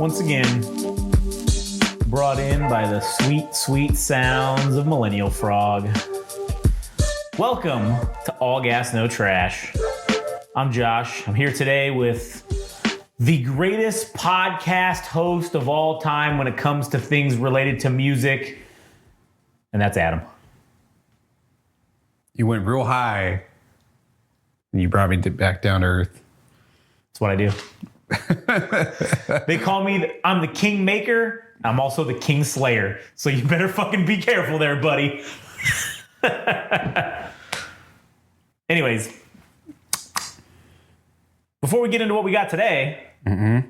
once again brought in by the sweet, sweet sounds of Millennial Frog. Welcome to All Gas, No Trash. I'm Josh. I'm here today with the greatest podcast host of all time when it comes to things related to music, and that's Adam. You went real high, and you brought me back down to earth. That's what I do. They call me, I'm the King Maker. I'm also the King Slayer. So you better fucking be careful there, buddy. Anyways, before we get into what we got today, you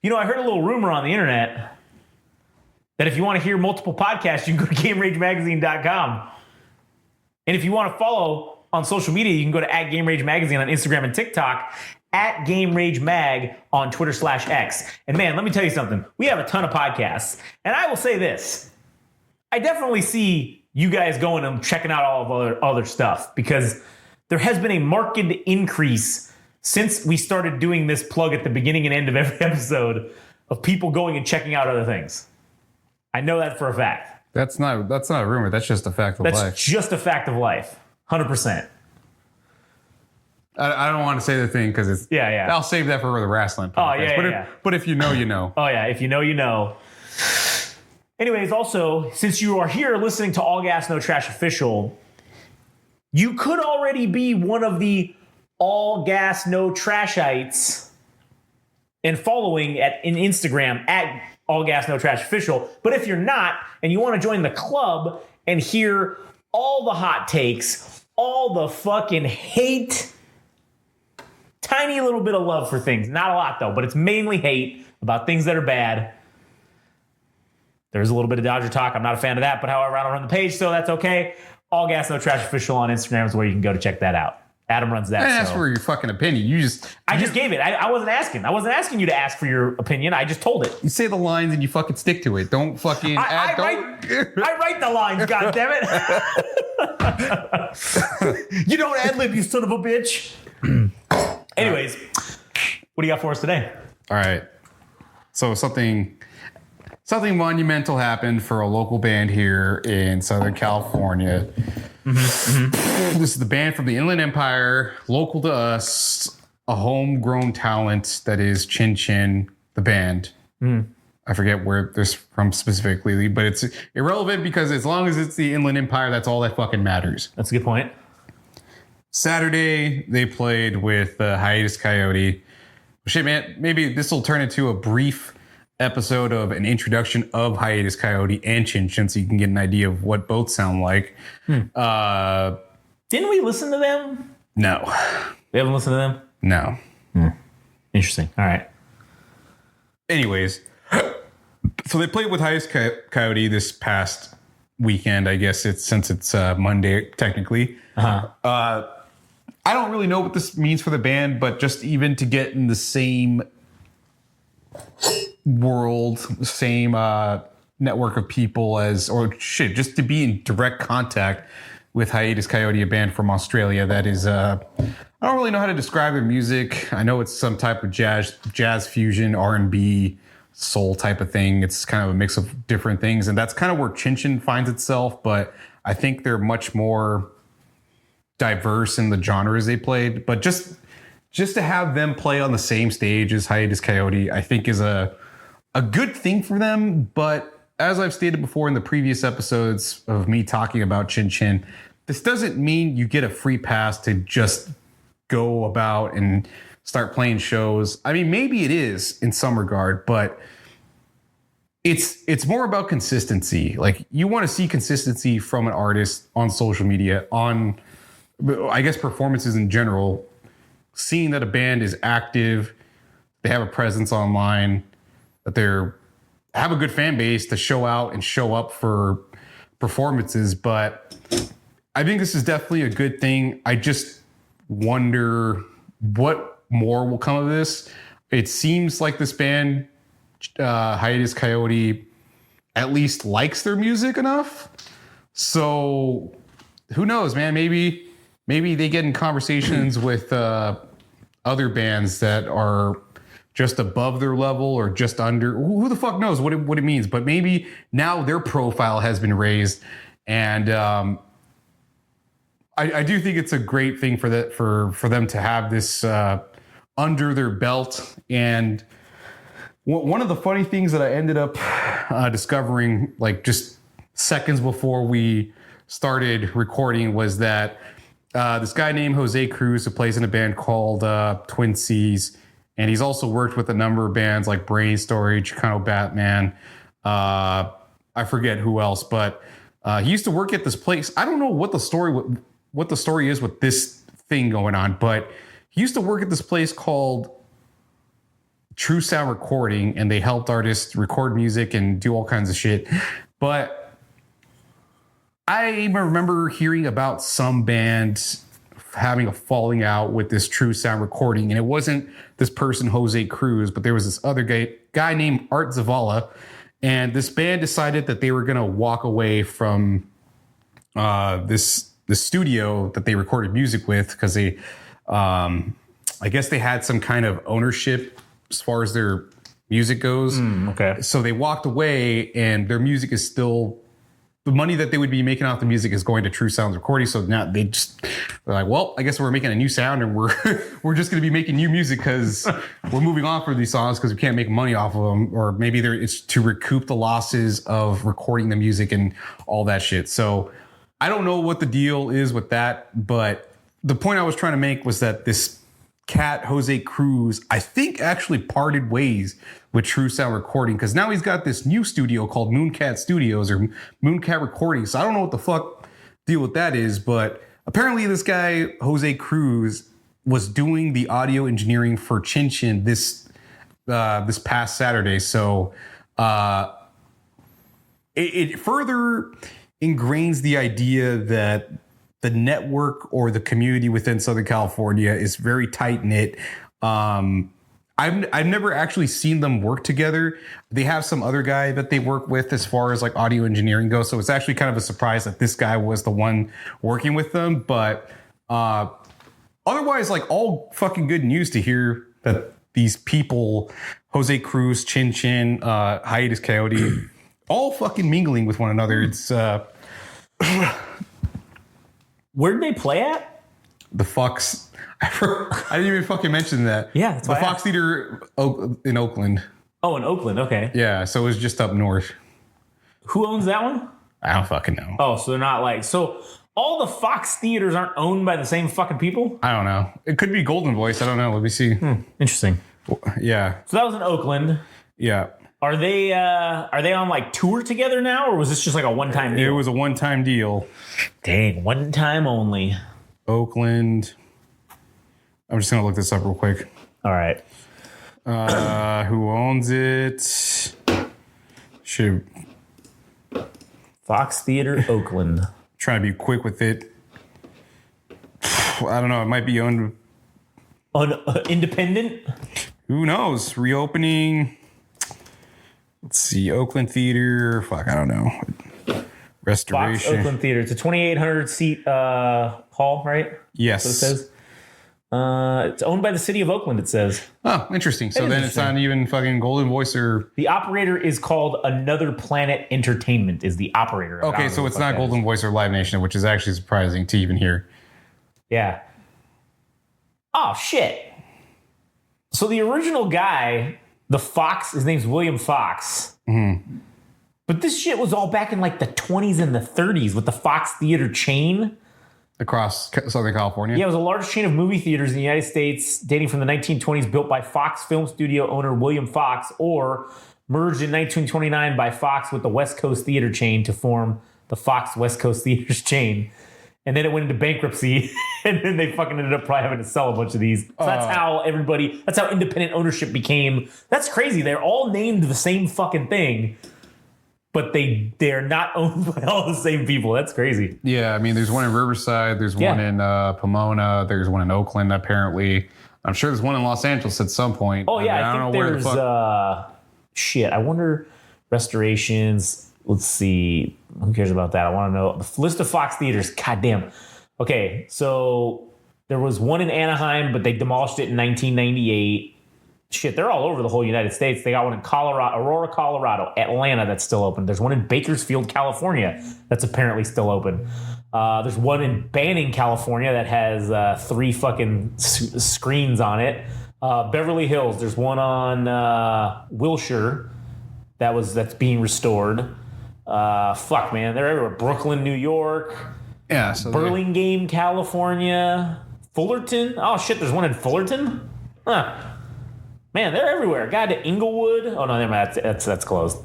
know, I heard a little rumor on the internet that if you want to hear multiple podcasts, you can go to GameRageMagazine.com. And if you want to follow on social media, you can go to @GameRageMagazine on Instagram and TikTok, @GameRageMag on Twitter/X. And man, let me tell you something. We have a ton of podcasts. And I will say this. I definitely see you guys going and checking out all of other stuff because there has been a marked increase since we started doing this plug at the beginning and end of every episode of people going and checking out other things. I know that for a fact. That's not a rumor. That's just a fact of life. That's just a fact of life. 100%. I don't want to say the thing because it's... Yeah. I'll save that for the wrestling podcast. Oh, yeah. But if you know, you know. Oh, yeah. If you know, you know. Anyways, also, since you are here listening to All Gas, No Trash Official, you could already be one of the All Gas, No Trashites and following in Instagram All Gas, No Trash Official. But if you're not, and you want to join the club and hear all the hot takes, all the fucking hate, tiny little bit of love for things. Not a lot, though, but it's mainly hate about things that are bad. There's a little bit of Dodger talk. I'm not a fan of that, but however, I don't run the page, so that's okay. All Gas, No Trash Official on Instagram is where you can go to check that out. Adam runs that. I didn't ask for your fucking opinion. I just gave it. I wasn't asking. I wasn't asking you to ask for your opinion. I just told it. You say the lines and you fucking stick to it. Don't fucking... I write the lines, goddammit. You don't ad-lib, you son of a bitch. Anyways, what do you got for us today? All right. So something monumental happened for a local band here in Southern California. This is the band from the Inland Empire, local to us, a homegrown talent that is Chin Chin, the band. I forget where they're from specifically, but it's irrelevant because as long as it's the Inland Empire, that's all that fucking matters. That's a good point. Saturday, they played with Hiatus Coyote. Shit, man, maybe this will turn into a brief episode of an introduction of Hiatus Coyote and Chin Chin so you can get an idea of what both sound like. Didn't we listen to them? No. We haven't listened to them? No. Interesting. All right. Anyways, so they played with Hiatus Coyote this past weekend, I guess since it's Monday, technically. I don't really know what this means for the band, but just even to get in the same world, same network of people just to be in direct contact with Hiatus Coyote, a band from Australia that is, I don't really know how to describe their music. I know it's some type of jazz fusion, R&B, soul type of thing. It's kind of a mix of different things, and that's kind of where Chin Chin finds itself, but I think they're much more diverse in the genres they played. But just to have them play on the same stage as Hiatus Coyote, I think is a good thing for them. But as I've stated before in the previous episodes of me talking about Chin Chin, this doesn't mean you get a free pass to just go about and start playing shows. I mean, maybe it is in some regard, but it's more about consistency. Like, you want to see consistency from an artist on social media, on, I guess, performances in general, seeing that a band is active, they have a presence online, that they're have a good fan base to show out and show up for performances. But I think this is definitely a good thing. I just wonder what more will come of this. It seems like this band, Hiatus Coyote, at least likes their music enough. So who knows, man? Maybe they get in conversations with other bands that are just above their level or just under. Who the fuck knows what it means? But maybe now their profile has been raised, and I do think it's a great thing for them to have this under their belt. And one of the funny things that I ended up discovering, like just seconds before we started recording, was that this guy named Jose Cruz, who plays in a band called Twin Seas, and he's also worked with a number of bands like Brain Storage, Chicano Batman, I forget who else, but he used to work at this place. I don't know what the story is with this thing going on, but he used to work at this place called True Sound Recording, and they helped artists record music and do all kinds of shit. But I remember hearing about some band having a falling out with this True Sound Recording, and it wasn't this person Jose Cruz, but there was this other guy named Art Zavala, and this band decided that they were going to walk away from the studio that they recorded music with, because they I guess they had some kind of ownership as far as their music goes. Okay. So they walked away, and their music is still, the money that they would be making off the music is going to True Sounds Recording. So now they're like, well, I guess we're making a new sound, and we're just going to be making new music because we're moving on for these songs because we can't make money off of them. Or maybe it's to recoup the losses of recording the music and all that shit. So I don't know what the deal is with that, but the point I was trying to make was that this cat, Jose Cruz, I think actually parted ways with True Sound Recording, because now he's got this new studio called Mooncat Studios or Mooncat Recording. So I don't know what the fuck deal with that is, but apparently this guy, Jose Cruz, was doing the audio engineering for Chin Chin this past Saturday. So it further ingrains the idea that the network or the community within Southern California is very tight knit. I've never actually seen them work together. They have some other guy that they work with as far as like audio engineering goes. So it's actually kind of a surprise that this guy was the one working with them. But otherwise, like, all fucking good news to hear that these people, Jose Cruz, Chin Chin, Hiatus Coyote, all fucking mingling with one another. It's where did they play at? The Fox. I didn't even fucking mention that. Yeah, that's the why I Fox asked. Theater in Oakland. Oh, in Oakland. Okay. Yeah, so it was just up north. Who owns that one? I don't fucking know. Oh, so they're not like, so all the Fox theaters aren't owned by the same fucking people? I don't know. It could be Golden Voice. I don't know. Let me see. Interesting. Yeah. So that was in Oakland. Yeah. Are they on like tour together now, or was this just like a one-time It deal? was a one-time deal. Dang, one time only. Oakland. I'm just going to look this up real quick. All right. Who owns it? Should Fox Theater, Oakland. try to be quick with it. I don't know. It might be owned. Independent? Who knows? Reopening. Let's see. Oakland Theater. Fuck, I don't know. Fox Restoration. Oakland Theater. It's a 2,800 seat hall, right? Yes. So it says. It's owned by the city of Oakland, it says. Oh, interesting. So then it's not even fucking Golden Voice or... The operator is called Another Planet Entertainment is the operator. Okay, so it's not Golden Voice or Live Nation, which is actually surprising to even hear. Yeah. Oh, shit. So the original guy, the Fox, his name's William Fox. Mm-hmm. But this shit was all back in like the 20s and the 30s with the Fox Theater chain. Across Southern California? Yeah, it was a large chain of movie theaters in the United States dating from the 1920s, built by Fox film studio owner William Fox, or merged in 1929 by Fox with the West Coast Theater chain to form the Fox West Coast Theaters chain. And then it went into bankruptcy, and then they fucking ended up probably having to sell a bunch of these. So that's how independent ownership became. That's crazy. They're all named the same fucking thing, but they're not owned by all the same people. That's crazy. Yeah, I mean, there's one in Riverside, there's one in Pomona, there's one in Oakland, apparently. I'm sure there's one in Los Angeles at some point. Oh, yeah, I I don't think know where the there's, fuck. shit, I wonder, restorations, let's see, who cares about that? I want to know, the list of Fox theaters, goddamn. Okay, so there was one in Anaheim, but they demolished it in 1998. shit, they're all over the whole United States. They got one in Colorado, Aurora, Colorado, Atlanta that's still open. There's one in Bakersfield, California that's apparently still open. There's one in Banning, California that has 3 fucking screens on it. Beverly Hills, there's one on Wilshire that's being restored. Fuck, man, they're everywhere. Brooklyn, New York. Yeah. So Burlingame, California. Fullerton. Oh shit, there's one in Fullerton. Huh. Man, they're everywhere. God, to Inglewood. Oh no, never mind. That's closed.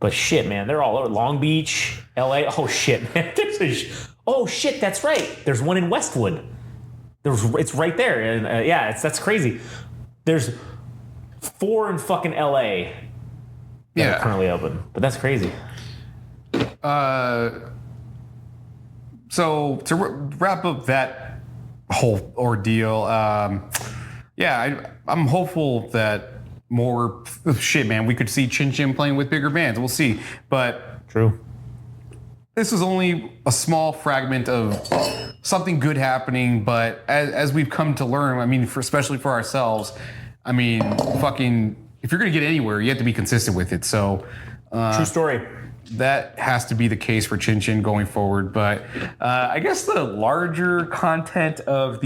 But shit, man, they're all over. Long Beach, LA. Oh shit, man. Oh shit, that's right. There's one in Westwood. It's right there, and that's crazy. There's 4 in fucking LA that are currently open, but that's crazy. So to wrap up that whole ordeal, I'm hopeful that more shit, man. We could see Chin Chin playing with bigger bands. We'll see, but true. This is only a small fragment of something good happening, but as we've come to learn, I mean, especially for ourselves, I mean, fucking, if you're going to get anywhere, you have to be consistent with it. So, true story. That has to be the case for Chin Chin going forward. But I guess the larger content of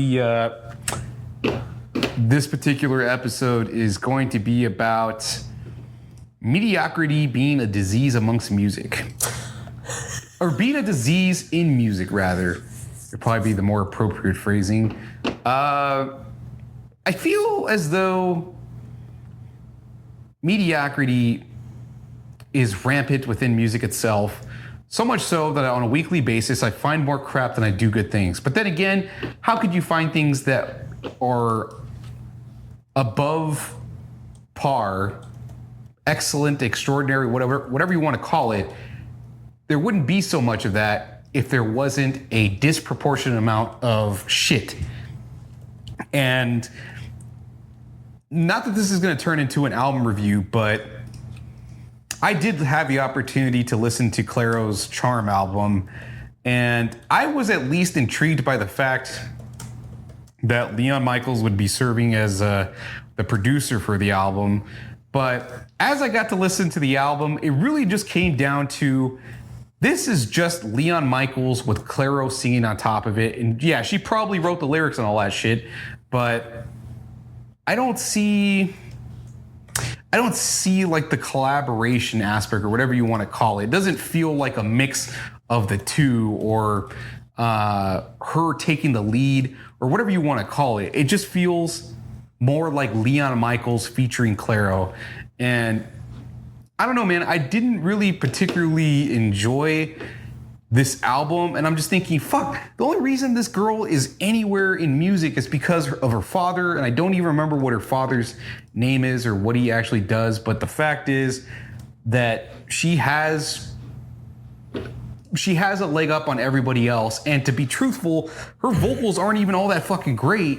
this particular episode is going to be about mediocrity being a disease amongst music. Or being a disease in music, rather. Would probably be the more appropriate phrasing. I feel as though mediocrity is rampant within music itself. So much so that on a weekly basis, I find more crap than I do good things. But then again, how could you find things that are above par, excellent, extraordinary, whatever you want to call it? There wouldn't be so much of that if there wasn't a disproportionate amount of shit. And not that this is going to turn into an album review, but I did have the opportunity to listen to Clairo's Charm album, and I was at least intrigued by the fact that Leon Michaels would be serving as the producer for the album. But as I got to listen to the album, it really just came down to, this is just Leon Michaels with Clairo singing on top of it. And yeah, she probably wrote the lyrics and all that shit, but I don't see like the collaboration aspect or whatever you want to call it. It doesn't feel like a mix of the two, or her taking the lead, or whatever you want to call it. It just feels more like Leon Michaels featuring Clairo. And I don't know, man, I didn't really particularly enjoy this album, and I'm just thinking, fuck, the only reason this girl is anywhere in music is because of her father, and I don't even remember what her father's name is or what he actually does, but the fact is that she has a leg up on everybody else, and to be truthful, her vocals aren't even all that fucking great,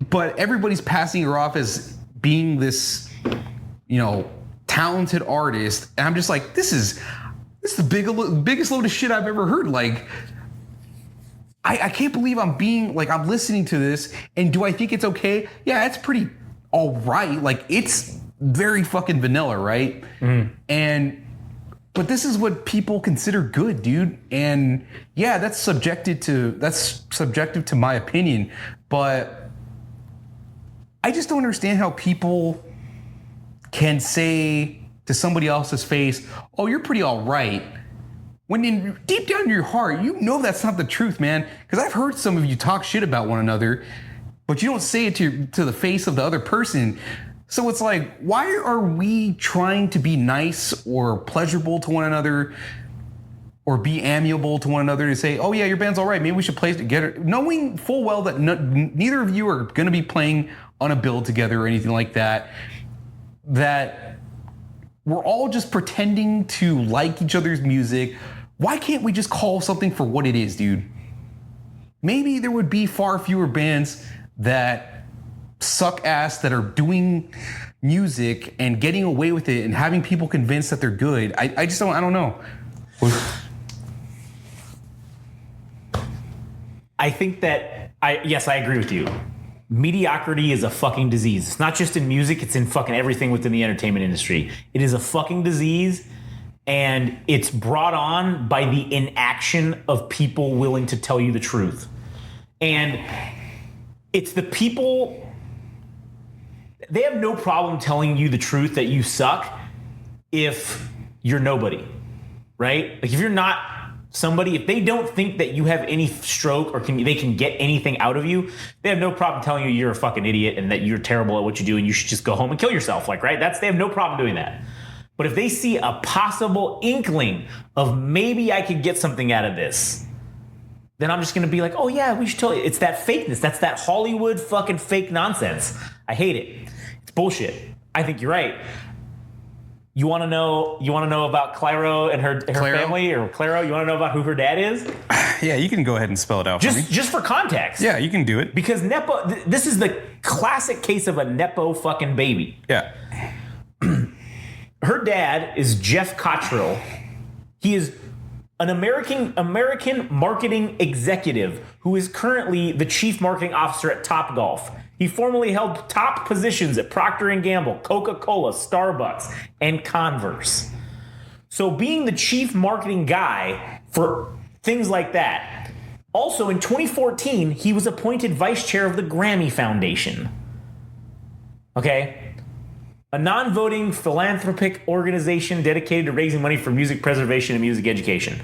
but everybody's passing her off as being this, talented artist, and I'm just like, this is the biggest load of shit I've ever heard. Like, I can't believe I'm listening to this, and do I think it's okay? Yeah, it's pretty all right. Like, it's very fucking vanilla, right? But this is what people consider good, dude. And yeah, that's subjective to my opinion. But I just don't understand how people can say to somebody else's face, oh, you're pretty all right, when deep down in your heart, you know that's not the truth, man. Because I've heard some of you talk shit about one another, but you don't say it to the face of the other person. So it's like, why are we trying to be nice or pleasurable to one another, or be amiable to one another, to say, oh yeah, your band's all right, maybe we should play together, knowing full well that neither of you are going to be playing on a bill together or anything like that, that we're all just pretending to like each other's music. Why can't we just call something for what it is, dude? Maybe there would be far fewer bands that suck ass that are doing music and getting away with it and having people convinced that they're good. I don't know. I think that I agree with you. mediocrity is a fucking disease. It's not just in music, it's in fucking everything within the entertainment industry. It is a fucking disease, and it's brought on by the inaction of people willing to tell you the truth. And it's the people, they have no problem telling you the truth that you suck if you're nobody, right? Like if you're not somebody, if they don't think that you have any stroke or they can get anything out of you, they have no problem telling you you're a fucking idiot and that you're terrible at what you do and you should just go home and kill yourself. Like, right? They have no problem doing that. But if they see a possible inkling of maybe I could get something out of this, then I'm just going to be like, oh yeah, we should tell you. It's that fakeness. That's that Hollywood fucking fake nonsense. I hate it. It's bullshit. I think you're right. You want to know about Clairo and her family, or Clairo? You want to know about who her dad is? Yeah, you can go ahead and spell it out for me. Just for context. Yeah, you can do it. Because Nepo, this is the classic case of a Nepo fucking baby. Yeah. Her dad is Jeff Cottrell. He is an American marketing executive who is currently the chief marketing officer at Topgolf. He formerly held top positions at Procter & Gamble, Coca-Cola, Starbucks, and Converse. So being the chief marketing guy for things like that. Also in 2014, he was appointed vice chair of the Grammy Foundation. Okay? A non-voting philanthropic organization dedicated to raising money for music preservation and music education.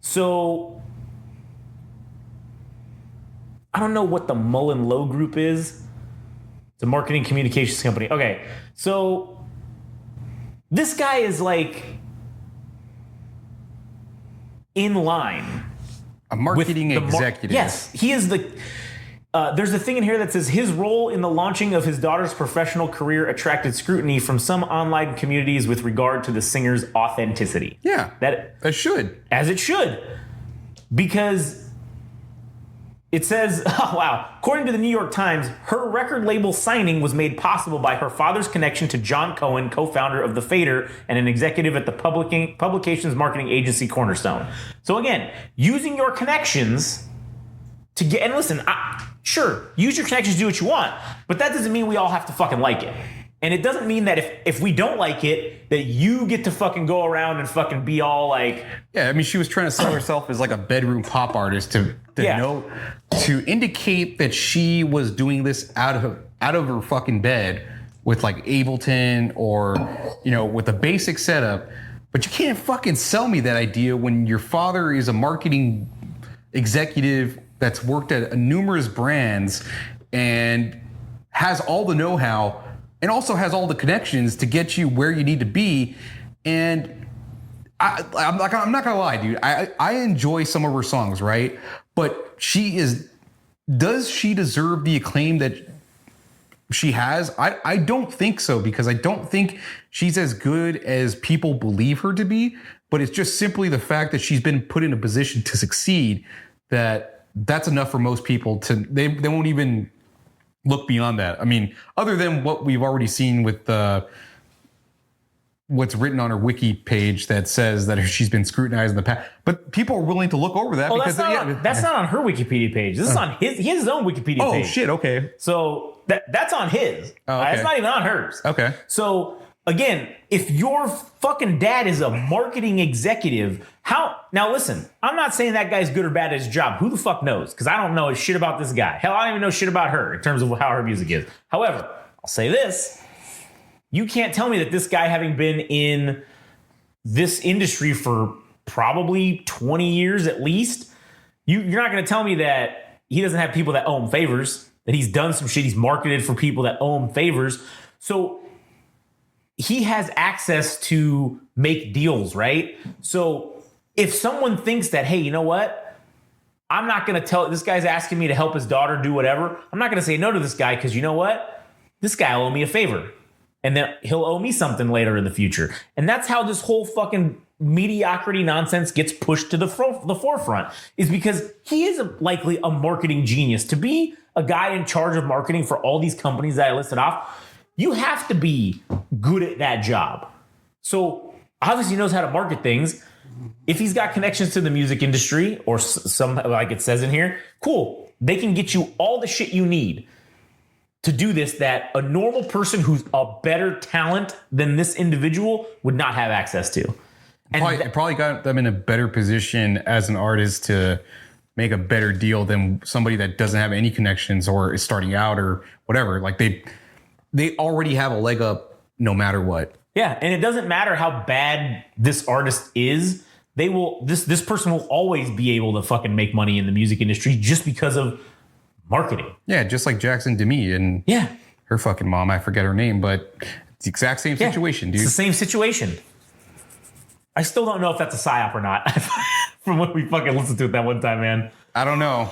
So I don't know what the Mullen Lowe Group is. It's a marketing communications company. Okay, so this guy is like in line. A marketing executive. Yes, he is the... there's a thing in here that says his role in the launching of his daughter's professional career attracted scrutiny from some online communities with regard to the singer's authenticity. Yeah, that should. As it should. Because it says, oh wow, according to the New York Times, her record label signing was made possible by her father's connection to John Cohen, co-founder of The Fader and an executive at the publications marketing agency Cornerstone. So again, using your connections to get, and listen, sure, use your connections, do what you want, but that doesn't mean we all have to fucking like it. And it doesn't mean that if we don't like it, that you get to fucking go around and fucking be all like... Yeah, I mean, she was trying to sell herself as like a bedroom pop artist to indicate that she was doing this out of her fucking bed with like Ableton or, with a basic setup. But you can't fucking sell me that idea when your father is a marketing executive that's worked at numerous brands and has all the know-how and also has all the connections to get you where you need to be. And I'm not gonna lie, dude. I enjoy some of her songs, right? But does she deserve the acclaim that she has? I don't think so, because I don't think she's as good as people believe her to be. But it's just simply the fact that she's been put in a position to succeed that's enough for most people they won't even look beyond that. I mean, other than what we've already seen with what's written on her wiki page that says that she's been scrutinized in the past, but people are willing to look over that because that's not on her Wikipedia page. This is on he has his own Wikipedia page. Oh shit, okay. So that's on his. It's not even on hers. Okay. So again, if your fucking dad is a marketing executive, now listen, I'm not saying that guy's good or bad at his job. Who the fuck knows? Because I don't know shit about this guy. Hell, I don't even know shit about her in terms of how her music is. However, I'll say this. You can't tell me that this guy, having been in this industry for probably 20 years at least, you're not going to tell me that he doesn't have people that owe him favors, that he's done some shit, he's marketed for people that owe him favors. So he has access to make deals, right? So if someone thinks that, hey, you know what? I'm not going to tell, this guy's asking me to help his daughter do whatever. I'm not going to say no to this guy because you know what? This guy will owe me a favor. And then he'll owe me something later in the future. And that's how this whole fucking mediocrity nonsense gets pushed to the forefront, is because he is likely a marketing genius. To be a guy in charge of marketing for all these companies that I listed off, you have to be good at that job. So obviously he knows how to market things. If he's got connections to the music industry or some, like it says in here, cool. They can get you all the shit you need to do this that a normal person who's a better talent than this individual would not have access to. And it probably got them in a better position as an artist to make a better deal than somebody that doesn't have any connections or is starting out or whatever. Like they already have a leg up no matter what. Yeah, and it doesn't matter how bad this artist is. They will this person will always be able to fucking make money in the music industry just because of marketing. Yeah, just like Jackson Demi and her fucking mom. I forget her name, but it's the exact same situation, dude. It's the same situation. I still don't know if that's a psyop or not. From what we fucking listened to it that one time, man. I don't know.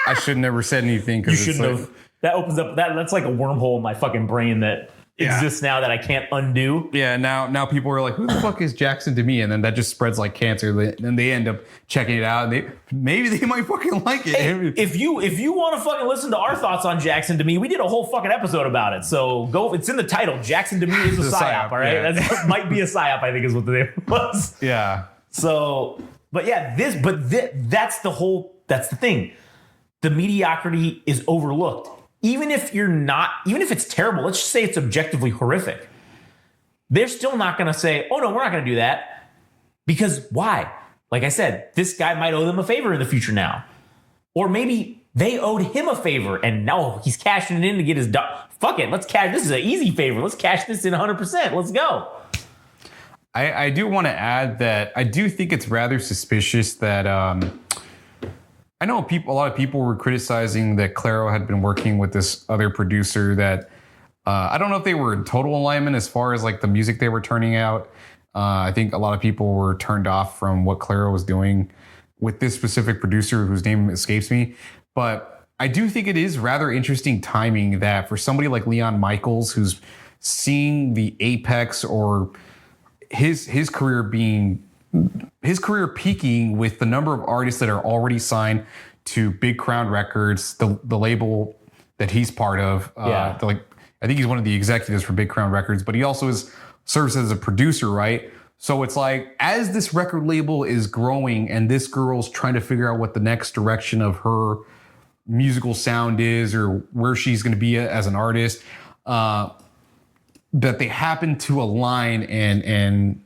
I should never said anything. You shouldn't have. That opens up that's like a wormhole in my fucking brain that exists now that I can't undo. Yeah, now people are like, who the fuck is Jackson Demi? And then that just spreads like cancer. And they end up checking it out. And maybe they might fucking like it. Hey, if you want to fucking listen to our thoughts on Jackson Demi, we did a whole fucking episode about it. So go. It's in the title. Jackson Demi is a psyop. All right, yeah. that might be a psyop. I think is what the name was. Yeah. So, but yeah, that's the thing. The mediocrity is overlooked. Even if it's terrible, let's just say it's objectively horrific. They're still not going to say, oh no, we're not going to do that. Because why? Like I said, this guy might owe them a favor in the future now. Or maybe they owed him a favor and now he's cashing it in to get his fuck it, let's cash. This is an easy favor. Let's cash this in 100%. Let's go. I do want to add that I do think it's rather suspicious that I know a lot of people were criticizing that Claro had been working with this other producer that I don't know if they were in total alignment as far as like the music they were turning out. I think a lot of people were turned off from what Claro was doing with this specific producer whose name escapes me. But I do think it is rather interesting timing that for somebody like Leon Michaels, who's seeing the apex or his career peaking with the number of artists that are already signed to Big Crown Records, the label that he's part of. I think he's one of the executives for Big Crown Records, but he also serves as a producer, right? So it's like, as this record label is growing and this girl's trying to figure out what the next direction of her musical sound is or where she's going to be as an artist, that they happen to align and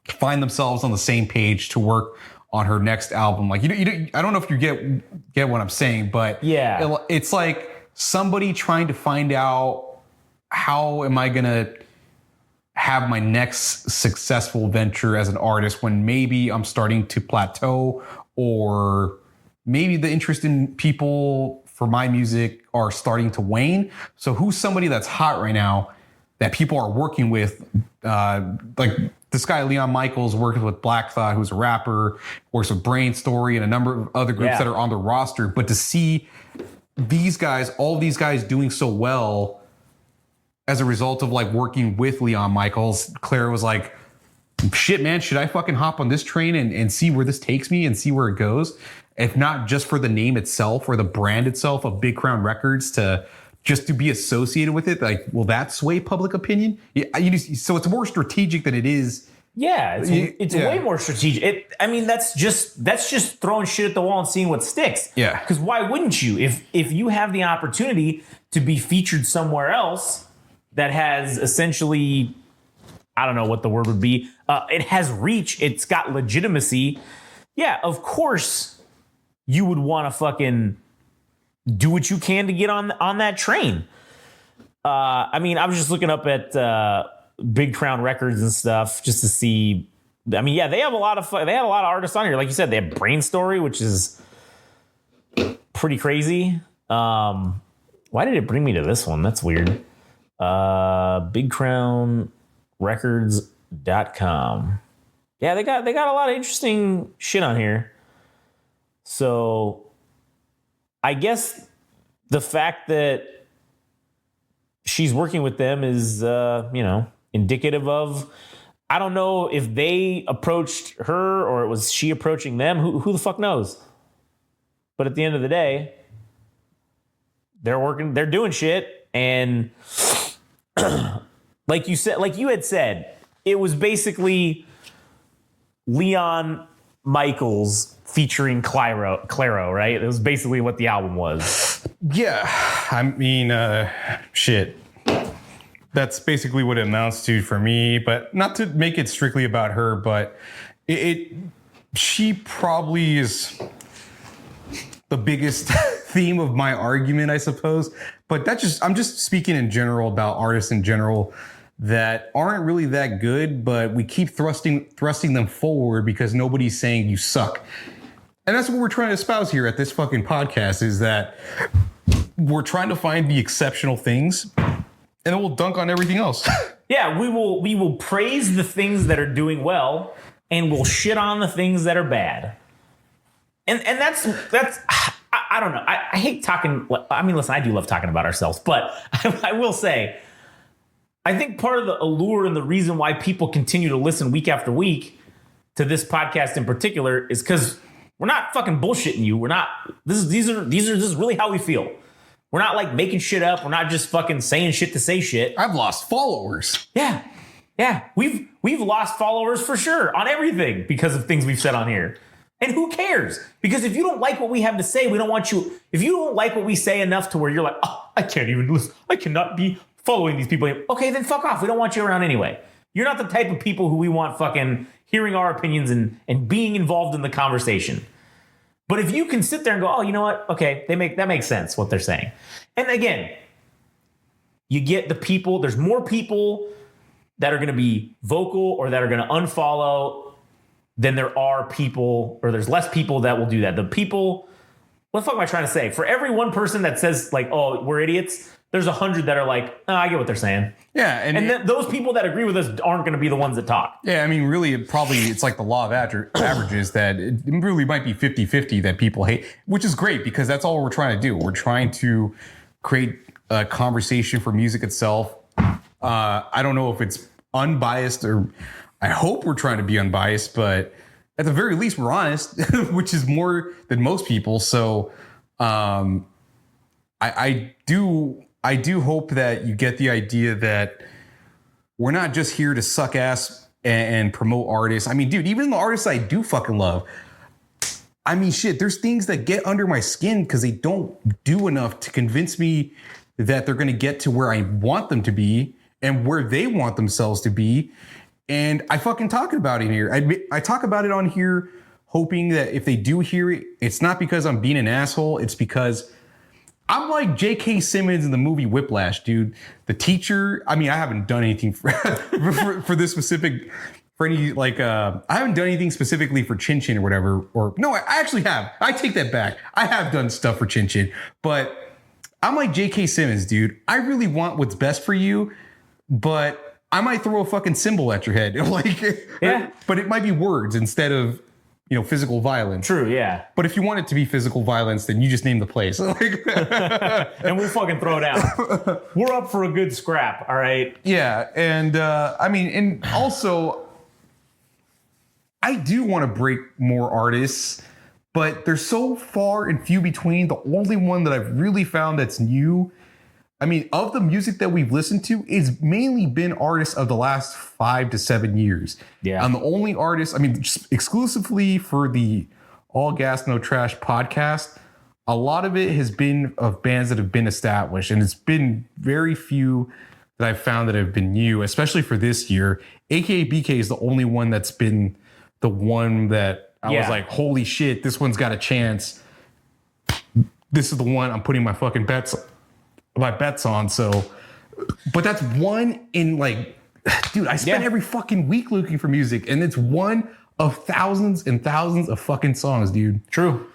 find themselves on the same page to work on her next album. Like, I don't know if you get what I'm saying, but yeah, it's like somebody trying to find out, how am I going to have my next successful venture as an artist when maybe I'm starting to plateau, or maybe the interest in people for my music are starting to wane. So who's somebody that's hot right now that people are working with? Like this guy, Leon Michaels, working with Black Thought, who's a rapper, works with Brain Story and a number of other groups that are on the roster. But to see all these guys doing so well as a result of like working with Leon Michaels, Claire was like, shit, man, should I fucking hop on this train and see where this takes me and see where it goes? If not just for the name itself or the brand itself of Big Crown Records, just to be associated with it, like, will that sway public opinion? So it's more strategic than it is. Yeah, it's way more strategic. That's just throwing shit at the wall and seeing what sticks. Yeah. Because why wouldn't you? If you have the opportunity to be featured somewhere else that has essentially, I don't know what the word would be, it has reach, it's got legitimacy. Yeah, of course you would want to fucking do what you can to get on that train. I was just looking up at Big Crown Records and stuff just to see. They have a lot of artists on here. Like you said, they have Brain Story, which is pretty crazy. Why did it bring me to this one? That's weird. BigCrownRecords.com. Yeah, they got a lot of interesting shit on here. So I guess the fact that she's working with them is, indicative of, I don't know if they approached her or it was she approaching them. Who the fuck knows? But at the end of the day, they're doing shit. And like you had said, it was basically Leon Michaels featuring Claro, right? It was basically what the album was. Yeah, I mean, shit. That's basically what it amounts to for me. But not to make it strictly about her, but she probably is the biggest theme of my argument, I suppose. But I'm just speaking in general about artists in general that aren't really that good, but we keep thrusting them forward because nobody's saying you suck. And that's what we're trying to espouse here at this fucking podcast, is that we're trying to find the exceptional things and then we'll dunk on everything else. Yeah, we will praise the things that are doing well and we'll shit on the things that are bad. And that's I don't know. I hate talking. I mean, listen, I do love talking about ourselves, but I will say, I think part of the allure and the reason why people continue to listen week after week to this podcast in particular is because we're not fucking bullshitting you. We're not. This is really how we feel. We're not like making shit up. We're not just fucking saying shit to say shit. I've lost followers. Yeah. We've lost followers for sure on everything because of things we've said on here. And who cares? Because if you don't like what we have to say, we don't want you. If you don't like what we say enough to where you're like, oh, I can't even listen. I cannot be following these people. Okay, then fuck off. We don't want you around anyway. You're not the type of people who we want fucking hearing our opinions and being involved in the conversation. But if you can sit there and go, oh, you know what? Okay, that makes sense what they're saying. And again, you get the people. There's more people that are going to be vocal or that are going to unfollow than there are people, or there's less people that will do that. The people, what the fuck am I trying to say? For every one person that says like, oh, we're idiots, there's 100 that are like, oh, I get what they're saying. Yeah. And those people that agree with us aren't going to be the ones that talk. Yeah. I mean, really, it's like the law of averages that it really might be 50-50 that people hate, which is great because that's all we're trying to do. We're trying to create a conversation for music itself. I don't know if it's unbiased, or I hope we're trying to be unbiased, but at the very least we're honest, which is more than most people. So I do hope that you get the idea that we're not just here to suck ass and promote artists. I mean, dude, even the artists I do fucking love, I mean, shit, there's things that get under my skin because they don't do enough to convince me that they're going to get to where I want them to be and where they want themselves to be. And I fucking talk about it here. I talk about it on here, hoping that if they do hear it, it's not because I'm being an asshole. It's because I'm like J.K. Simmons in the movie Whiplash, dude. The teacher. I mean, I haven't done anything for this specific, for any like. I haven't done anything specifically for Chin Chin or whatever. Or no, I actually have. I take that back. I have done stuff for Chin Chin, but I'm like J.K. Simmons, dude. I really want what's best for you, but I might throw a fucking symbol at your head. Like, yeah. But it might be words instead of, physical violence. True, yeah. But if you want it to be physical violence, then you just name the place. And we'll fucking throw down. We're up for a good scrap, all right? Yeah, and and also, I do want to break more artists, but they're so far and few between. The only one that I've really found that's new, I mean, of the music that we've listened to, it's mainly been artists of the last 5 to 7 years. Yeah. I'm the only artist, just exclusively for the All Gas, No Trash podcast, a lot of it has been of bands that have been established. And it's been very few that I've found that have been new, especially for this year. AKA BK is the only one that's been the one that I was like, holy shit, this one's got a chance. This is the one I'm putting my fucking bets on. So, but that's one in like, dude, I spend every fucking week looking for music, and it's one of thousands and thousands of fucking songs, dude. True.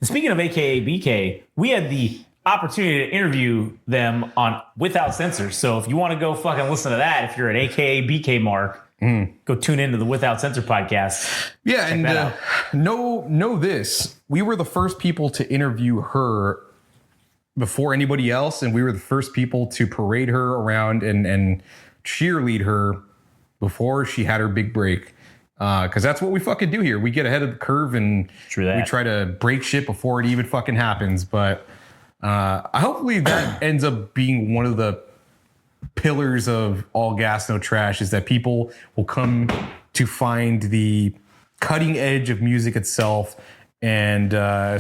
And speaking of AKA BK, we had the opportunity to interview them on Without Censors. So if you want to go fucking listen to that, if you're an AKA BK mark, go tune into the Without Censor podcast. Yeah, and know this. We were the first people to interview her before anybody else, and we were the first people to parade her around and cheerlead her before she had her big break. Because that's what we fucking do here. We get ahead of the curve and we try to break shit before it even fucking happens. But hopefully that ends up being one of the pillars of All Gas, No Trash, is that people will come to find the cutting edge of music itself And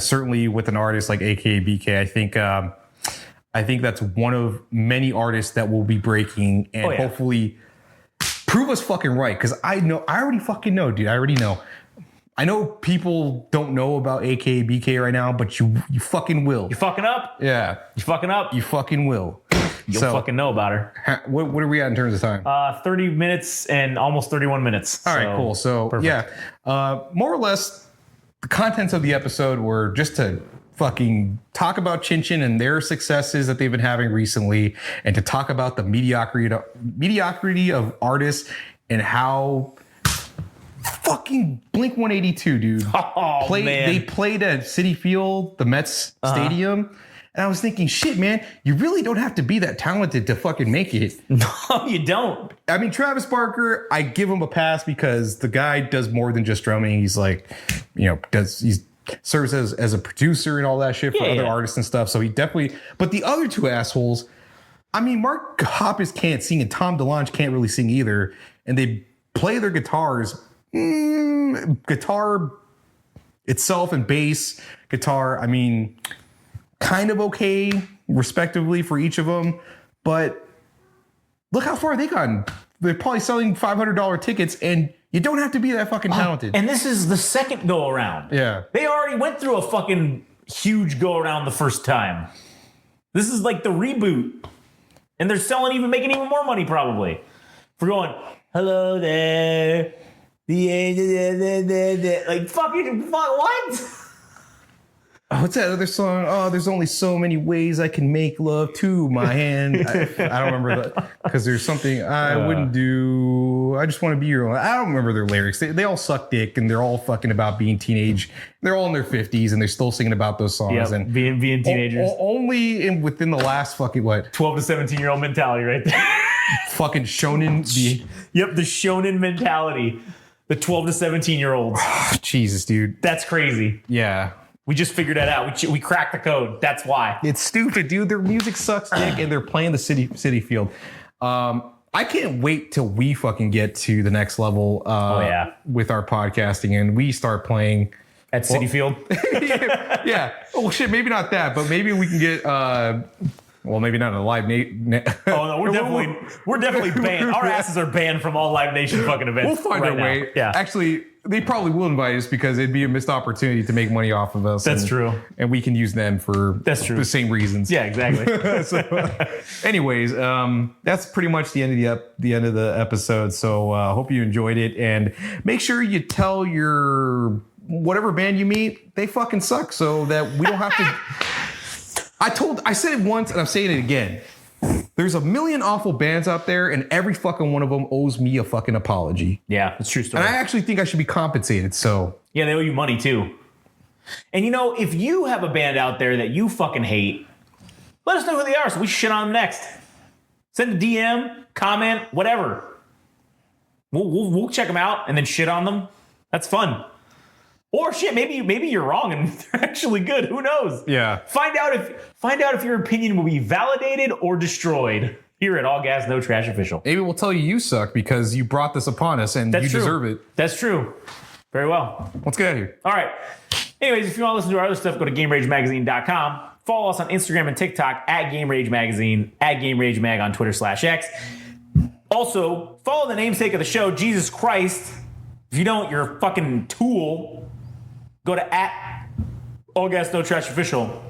certainly with an artist like AKA BK, I think that's one of many artists that will be breaking and hopefully prove us fucking right. Because I already fucking know, dude. I already know. I know people don't know about AKA BK right now, but you fucking will. You fucking up? Yeah. You fucking up? You fucking will. You'll fucking know about her. What are we at in terms of time? 30 minutes and almost 31 minutes. All right, cool. So, perfect. More or less, the contents of the episode were just to fucking talk about Chin Chin and their successes that they've been having recently, and to talk about the mediocrity of artists and how fucking Blink 182, dude. Man. They played at Citi Field, the Mets stadium. And I was thinking, shit, man, you really don't have to be that talented to fucking make it. No, you don't. I mean, Travis Barker, I give him a pass because the guy does more than just drumming. He's like, he's serves as a producer and all that shit for other artists and stuff. So he definitely, but the other two assholes, I mean, Mark Hoppus can't sing and Tom DeLonge can't really sing either. And they play their guitars, guitar itself and bass guitar. I mean, kind of okay, respectively, for each of them. But look how far they've gotten. They're probably selling $500 tickets, and you don't have to be that fucking talented. And this is the second go around. Yeah. They already went through a fucking huge go around the first time. This is like the reboot. And they're making even more money, probably. For going, hello there. Like, what? Oh, what's that other song? Oh, there's only so many ways I can make love to my hand. I don't remember that because there's something I wouldn't do. I just want to be your own. I don't remember their lyrics. They all suck dick and they're all fucking about being teenage. They're all in their 50s and they're still singing about those songs. And being teenagers. Only within the last fucking 12 to 17-year-old mentality right there. Fucking shonen. The shonen mentality. The 12 to 17-year-olds. Jesus, dude. That's crazy. Yeah. We just figured that out. We cracked the code. That's why. It's stupid, dude. Their music sucks dick and they're playing the Citi Field. I can't wait till we fucking get to the next level with our podcasting and we start playing at Citi Field. Yeah. Oh shit, maybe not that, but maybe we can get maybe not a Live Nation. Oh no, we're definitely banned. Our asses are banned from all Live Nation fucking events. We'll find a way. Yeah. Actually, they probably will invite us because it'd be a missed opportunity to make money off of us. That's true. And we can use them for the same reasons. Yeah, exactly. So, anyways, that's pretty much the end of the episode. So hope you enjoyed it. And make sure you tell your whatever band you meet, they fucking suck so that we don't have to. I said it once and I'm saying it again. There's a million awful bands out there and every fucking one of them owes me a fucking apology. Yeah, it's true story. And I actually think I should be compensated. So yeah, they owe you money too. And if you have a band out there that you fucking hate, let us know who they are so we shit on them next. Send a DM, comment, whatever. We'll check them out and then shit on them. That's fun. Or shit, maybe you're wrong and they're actually good. Who knows? Yeah. Find out if your opinion will be validated or destroyed here at All Gas No Trash Official. Maybe we'll tell you suck because you brought this upon us and you deserve it. That's true. Very well. Let's get out of here. All right. Anyways, if you want to listen to our other stuff, go to GameRageMagazine.com. Follow us on Instagram and TikTok at Game Rage Magazine, at Game Rage Mag on Twitter /X. Also, follow the namesake of the show, Jesus Christ. If you don't, you're a fucking tool. Go to at All Gas No Trash Official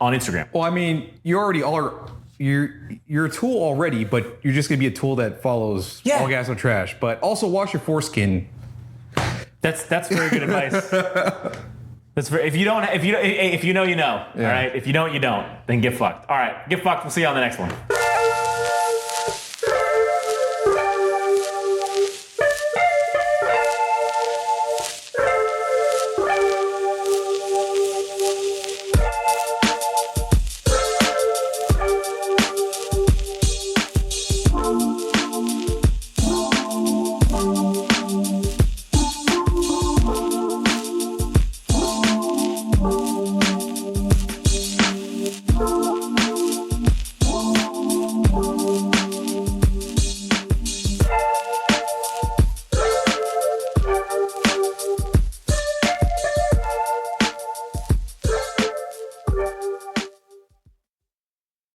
on Instagram. Well, I mean, you already are. You're a tool already, but you're just gonna be a tool that follows All Gas No Trash. But also wash your foreskin. That's very good advice. If you know, you know. Yeah. All right. If you don't, you don't. Then get fucked. All right. Get fucked. We'll see you on the next one.